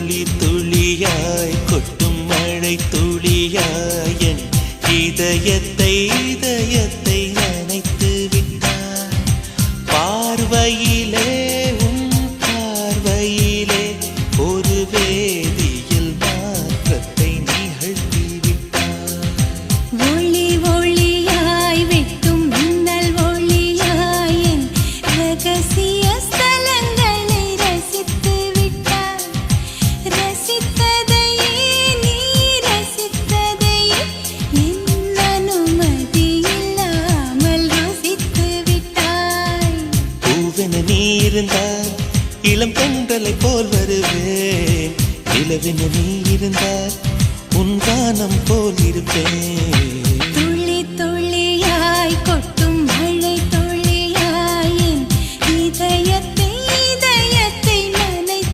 துளி துளியாய் கொட்டும் மழை துளியாய் என் இதயத்தை இதயத்தை நனைத்து விட்டாய். பார்வையிலே உன் பார்வையிலே ஒரு வேதியில் மாற்றத்தை நிகழ்த்தி விட்டாய். ஒளி ஒளியாய் வெட்டும் மின்னல் ஒளியாய் என் ரகசிய ஸ்தலங்களை ரசித்து விட்டாய். ரசித்ததையே நீ ரசித்ததையே என் அனுமதி இல்லாமல் ருசித்து விட்டாய். பூவென நீ இருந்தால் இளம் பெண்களை போல் வருவேன். நிலவென நீ இருந்தால் உன் கானம் போல் இருப்பேன்.